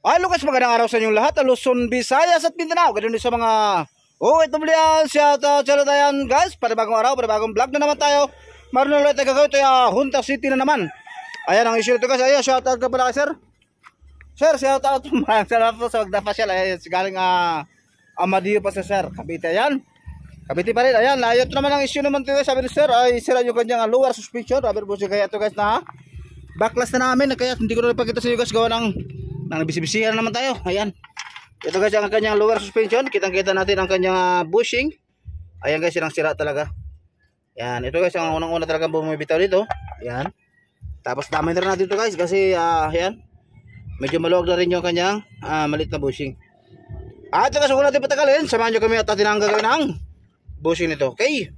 Ay, Lucas, magandang araw sa inyong lahat. Luzon, Visayas at Mindanao. Ganun din sa mga OFW. Shout out sa tayo guys. Para bagong araw, para bagong vlog na naman tayo. Maroon ulit tayo gagawin. Ito yung Junta City na naman. Ayan ang issue nito guys. Ayan, shout out ka pala kay sir. Sir, shout out. Maraming salamat po sa magdapasyal. Ayan, galing Amadio pa sa sir. Cavite, ayan. Cavite pa rin. Ayan, ito naman ang issue naman ito guys. Sabi ni sir, ay sira yung kanyang lower suspension. Rubber bushing. Kaya ito guys na backlash na namin. Kaya hindi ko na ipagkita sa inyo guys. Gawa ng bisi-bisihan naman tayo. Ayan. Ito guys ang kanyang lower suspension. Kitang-kita natin ang kanyang bushing. Ayan guys, yung sira talaga. Ayan. Ito guys ang unang-una talaga bumibitaw dito. Ayan. Tapos damay na rin natin ito guys. Kasi ayan. Medyo maluwag na rin yung kanyang maliit na bushing. At ito guys, huwag natin patagalin. Samahan nyo kami at atin ang gagawin ng bushing nito. Okay.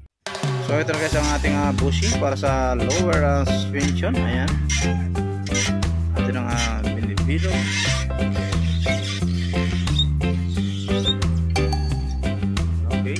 So ito guys ang ating bushing para sa lower suspension. Ayan. Atin ang binibilo. Okay.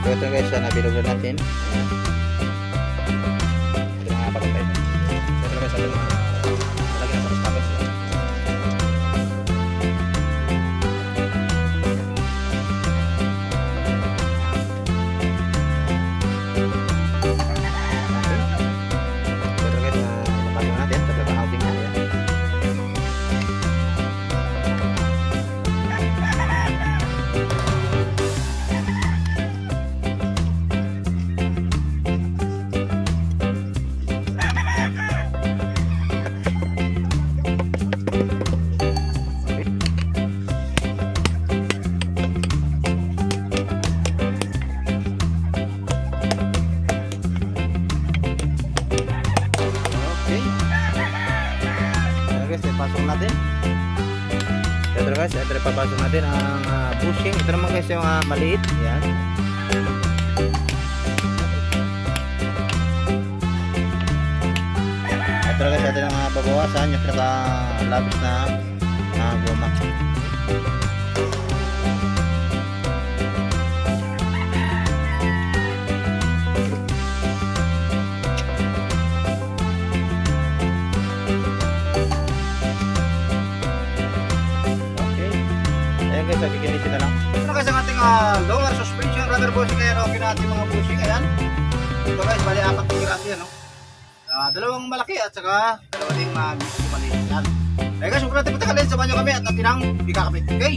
So ito guys, nabilog na natin. Ito mga patay. Ito guys, ito mga lagyan sa staples. Ito guys, napagin natin. Ito guys, outing na yan. Pasok natin. Ito guys, ito papasok natin ang bushing. Ito naman guys yung maliit. Yan. Ito guys, ito ang babawasan yung pinaka-labis na goma. Guys, kikinisin na lang. Ito guys ang ating lower suspension rubber bushing. Ayan, okay na ating mga bushing. Ayan. Ito guys, bali 4 piraso yan. Dalawang malaki at saka dalawa ding medyo maliit. Ayan. Ayan guys, huwag natin patagalin. Samahan nyo kami at natin ang ikakabit. Okay?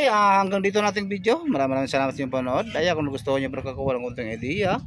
hanggang dito nating video. Maraming salamat sa inyong panood. Kaya kung gusto niyo bro kakuha ng konting idea,